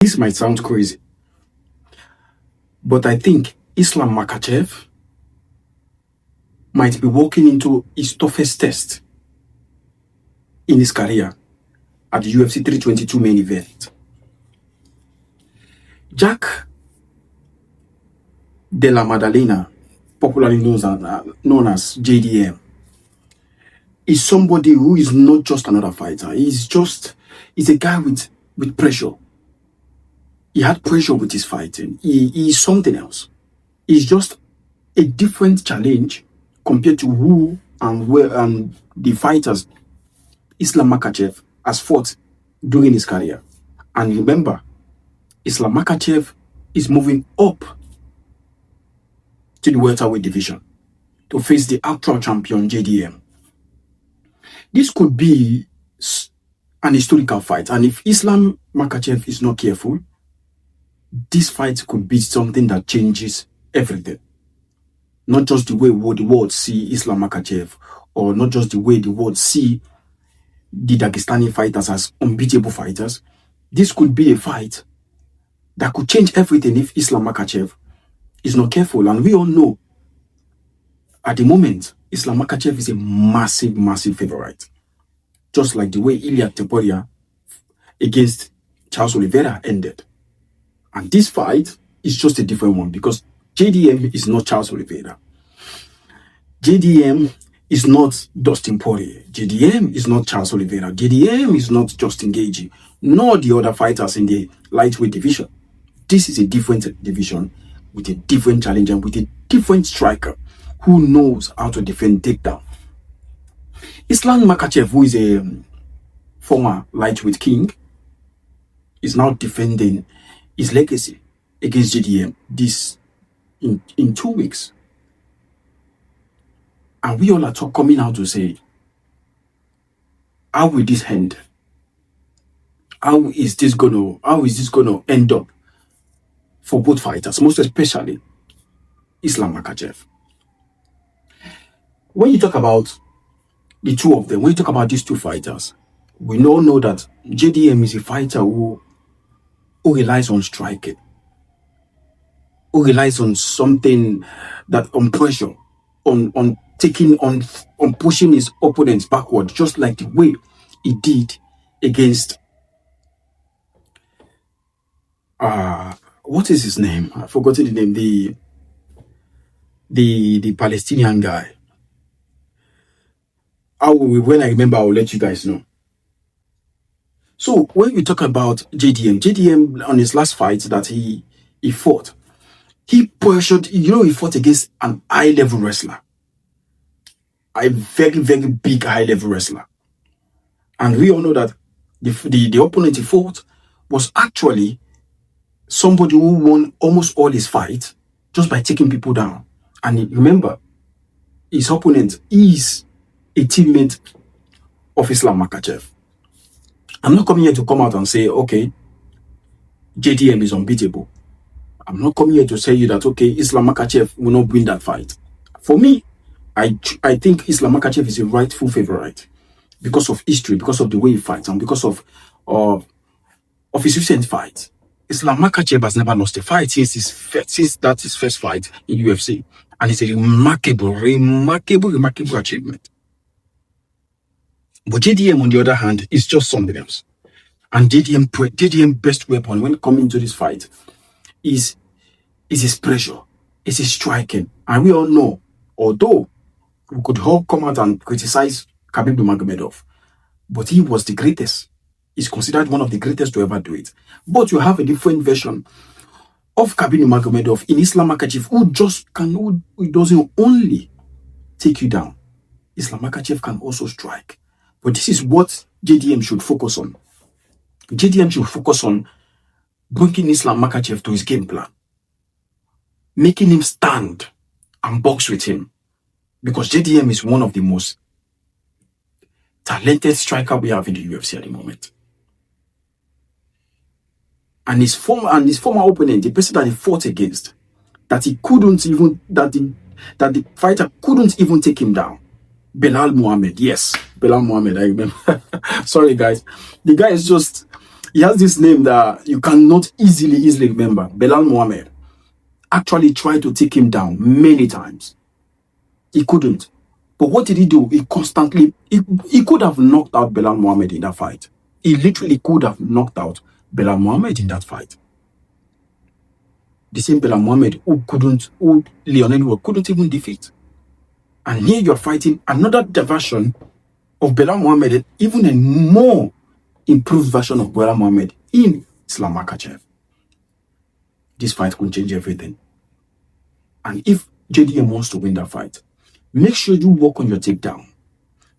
This might sound crazy, but I think Islam Makhachev might be walking into his toughest test in his career at the UFC 322 main event. Jack Della Maddalena, popularly known as JDM, is somebody who is not just another fighter. He's a guy with pressure. He had pressure with his fighting. He is something else. He's just a different challenge compared to who and where and the fighters Islam Makhachev has fought during his career. And remember, Islam Makhachev is moving up to the welterweight division to face the actual champion JDM. This could be an historical fight, and if Islam Makhachev is not careful, this fight could be something that changes everything. Not just the way the world see Islam Makhachev, or not just the way the world see the Dagestani fighters as unbeatable fighters. This could be a fight that could change everything if Islam Makhachev is not careful. And we all know, at the moment, Islam Makhachev is a massive, massive favorite. Just like the way Ilia Topuria against Charles Oliveira ended. And this fight is just a different one because JDM is not Charles Oliveira. JDM is not Dustin Poirier. JDM is not Charles Oliveira. JDM is not Justin Gaethje, nor the other fighters in the lightweight division. This is a different division with a different challenger, with a different striker who knows how to defend takedown. Islam Makhachev, who is a former lightweight king, is now defending his legacy against JDM this in 2 weeks. And we all are coming out to say, how will this end? How is this gonna end up for both fighters, most especially Islam Makhachev? When you talk about the two of them, when you talk about these two fighters, we all know that JDM is a fighter who relies on striking, who relies on something that on pressure, on pushing his opponents backward, just like the way he did against what is his name? I've forgotten the name. The Palestinian guy. When I remember, I'll let you guys know. So when we talk about JDM on his last fight that he fought, he pressured, he fought against an high-level wrestler. A very, very big high-level wrestler. And we all know that the opponent he fought was actually somebody who won almost all his fights just by taking people down. And remember, his opponent is a teammate of Islam Makhachev. I'm not coming here to come out and say, okay, JDM is unbeatable. I'm not coming here to tell you that, okay, Islam Makhachev will not win that fight. For me, I think Islam Makhachev is a rightful favorite because of history, because of the way he fights, and because of his recent fights. Islam Makhachev has never lost a fight since his first fight in UFC, and it's a remarkable achievement. But JDM, on the other hand, is just something else. And JDM best weapon when coming to this fight is his pressure, is his striking. And we all know, although we could all come out and criticize Khabib Nurmagomedov, but he was the greatest. He's considered one of the greatest to ever do it. But you have a different version of Khabib Nurmagomedov in Islam Makhachev, who doesn't only take you down. Islam Makhachev can also strike. But this is what JDM should focus on. JDM should focus on bringing Islam Makhachev to his game plan, making him stand and box with him, because JDM is one of the most talented striker we have in the UFC at the moment. And his former opponent, the person that he fought against, that the fighter couldn't even take him down, Belal Muhammad. Yes, Belal Muhammad, I remember. Sorry, guys. The guy is just He has this name that you cannot easily remember. Belal Muhammad actually tried to take him down many times. He couldn't. But what did he do? He could have knocked out Belal Muhammad in that fight. He literally could have knocked out Belal Muhammad in that fight. The same Belal Muhammad who Leonel couldn't even defeat. And here you're fighting another version of Belal Muhammad, even a more improved version of Belal Muhammad in Islam Makhachev. This fight could change everything. And if JDM wants to win that fight, make sure you work on your takedown.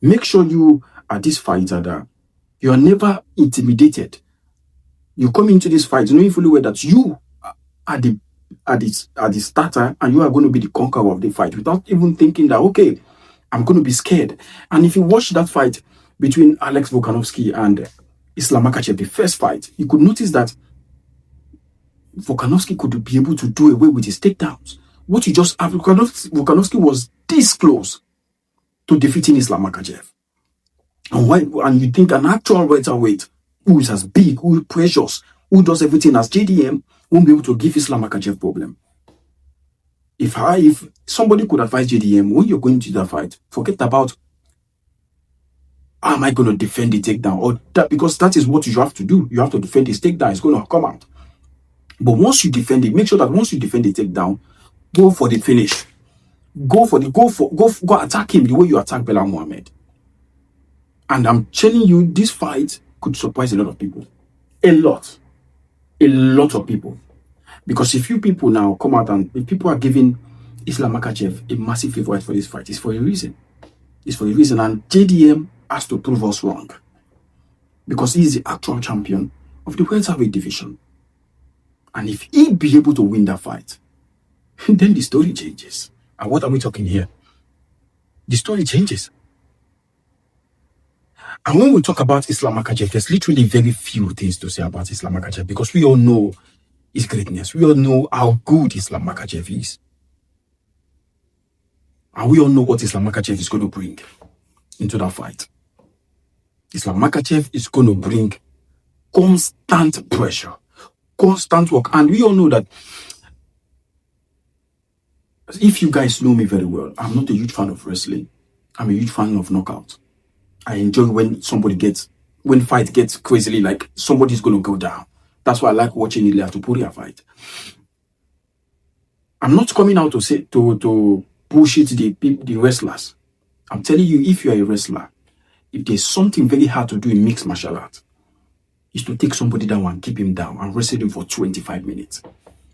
Make sure you are this fighter that you are never intimidated. You come into this fight knowing fully well that you are the starter and you are going to be the conqueror of the fight without even thinking that, okay, I'm going to be scared. And if you watch that fight between Alex Volkanovski and Islam Makhachev, the first fight, you could notice that Volkanovski could be able to do away with his takedowns. What you just have, Volkanovski was this close to defeating Islam Makhachev. And you think an actual welterweight who is as big, who is precious, who does everything as JDM, won't be able to give Islam Makhachev problem. If somebody could advise JDM when you're going to that fight, forget about am I going to defend the takedown or that, because that is what you have to do. You have to defend his takedown. It's going to come out. But once you defend it, make sure that once you defend the takedown, go for the finish. Go attack him the way you attack Belal Muhammad. And I'm telling you, this fight could surprise a lot of people. A lot of people. Because if you people now come out and if people are giving Islam Makhachev a massive favorite for this fight, it's for a reason. It's for a reason. And JDM has to prove us wrong. Because he's the actual champion of the welterweight division. And if he be able to win that fight, then the story changes. And what are we talking here? The story changes. And when we talk about Islam Makhachev, there's literally very few things to say about Islam Makhachev because we all know his greatness. We all know how good Islam Makhachev is. And we all know what Islam Makhachev is going to bring into that fight. Islam Makhachev is going to bring constant pressure, constant work. And we all know that if you guys know me very well, I'm not a huge fan of wrestling. I'm a huge fan of knockout. I enjoy when fight gets crazily, like somebody's going to go down. That's why I like watching Ilya Tupuria fight. I'm not coming out to say to bullshit the wrestlers. I'm telling you, if you're a wrestler, if there's something very hard to do in mixed martial arts, is to take somebody down and keep him down and wrestle him for 25 minutes.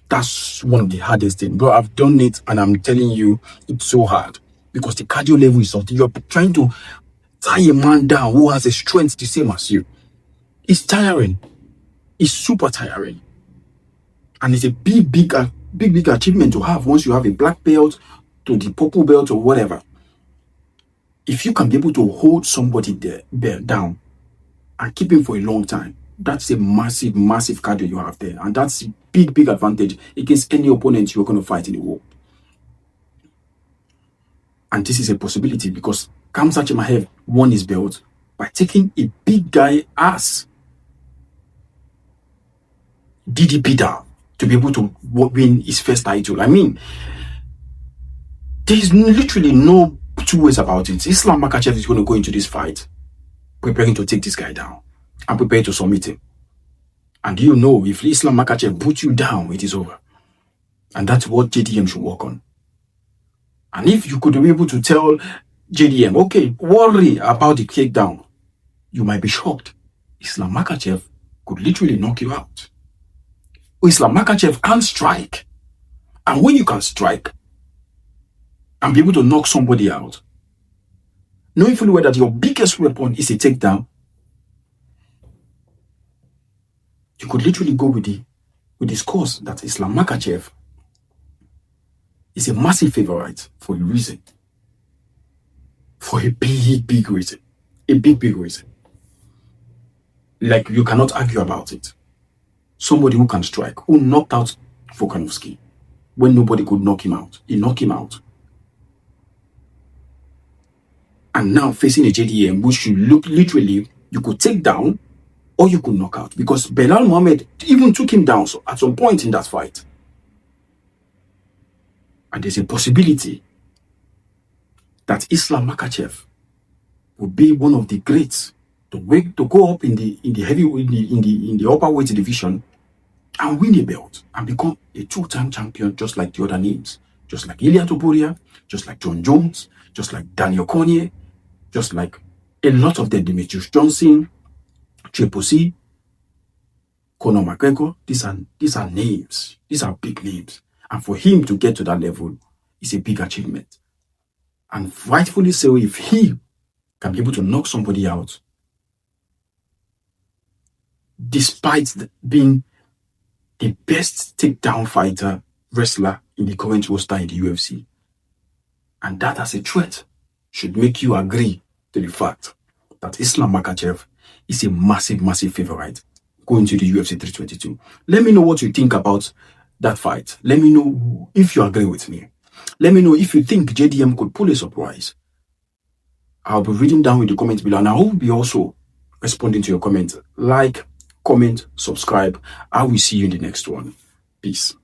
That's one of the hardest things. Bro, I've done it and I'm telling you, it's so hard. Because the cardio level is something. You're trying to tie a man down who has a strength the same as you. It's tiring. It's super tiring. And it's a big achievement to have once you have a black belt to the purple belt or whatever. If you can be able to hold somebody there down and keep him for a long time, that's a massive cardio you have there. And that's a big advantage against any opponent you're going to fight in the world. And this is a possibility because Khamzat Chimaev won his belt by taking a big guy as DDP down to be able to win his first title. I mean, there's literally no two ways about it. Islam Makhachev is going to go into this fight preparing to take this guy down and prepare to submit him. And you know, if Islam Makhachev puts you down, it is over. And that's what JDM should work on. And if you could be able to tell JDM, okay, worry about the takedown, you might be shocked. Islam Makhachev could literally knock you out. Islam Makhachev can strike. And when you can strike and be able to knock somebody out, knowing fully well that your biggest weapon is a takedown, you could literally go with the scores that Islam Makhachev is a massive favorite for a reason. For a big reason. A big reason. Like, you cannot argue about it. Somebody who can strike, who knocked out Volkanovski when nobody could knock him out. He knocked him out. And now facing a JDM, which you look literally, you could take down or you could knock out, because Belal Muhammad even took him down at some point in that fight. And there's a possibility that Islam Makhachev will be one of the greats to go up in the upper weight division and win a belt and become a two-time champion, just like the other names, just like Ilia Topuria, just like John Jones, just like Daniel Cormier, just like a lot of them, Demetrius Johnson, Triple C, Conor McGregor. These are names. These are big names. And for him to get to that level is a big achievement. And rightfully so, if he can be able to knock somebody out, despite being the best takedown fighter, wrestler in the current roster in the UFC. And that as a threat should make you agree to the fact that Islam Makhachev is a massive, massive favorite going to the UFC 322. Let me know what you think about that fight. Let me know if you agree with me. Let me know if you think JDM could pull a surprise. I'll be reading down in the comments below, and I will be also responding to your comments. Like, comment, subscribe. I will see you in the next one. Peace.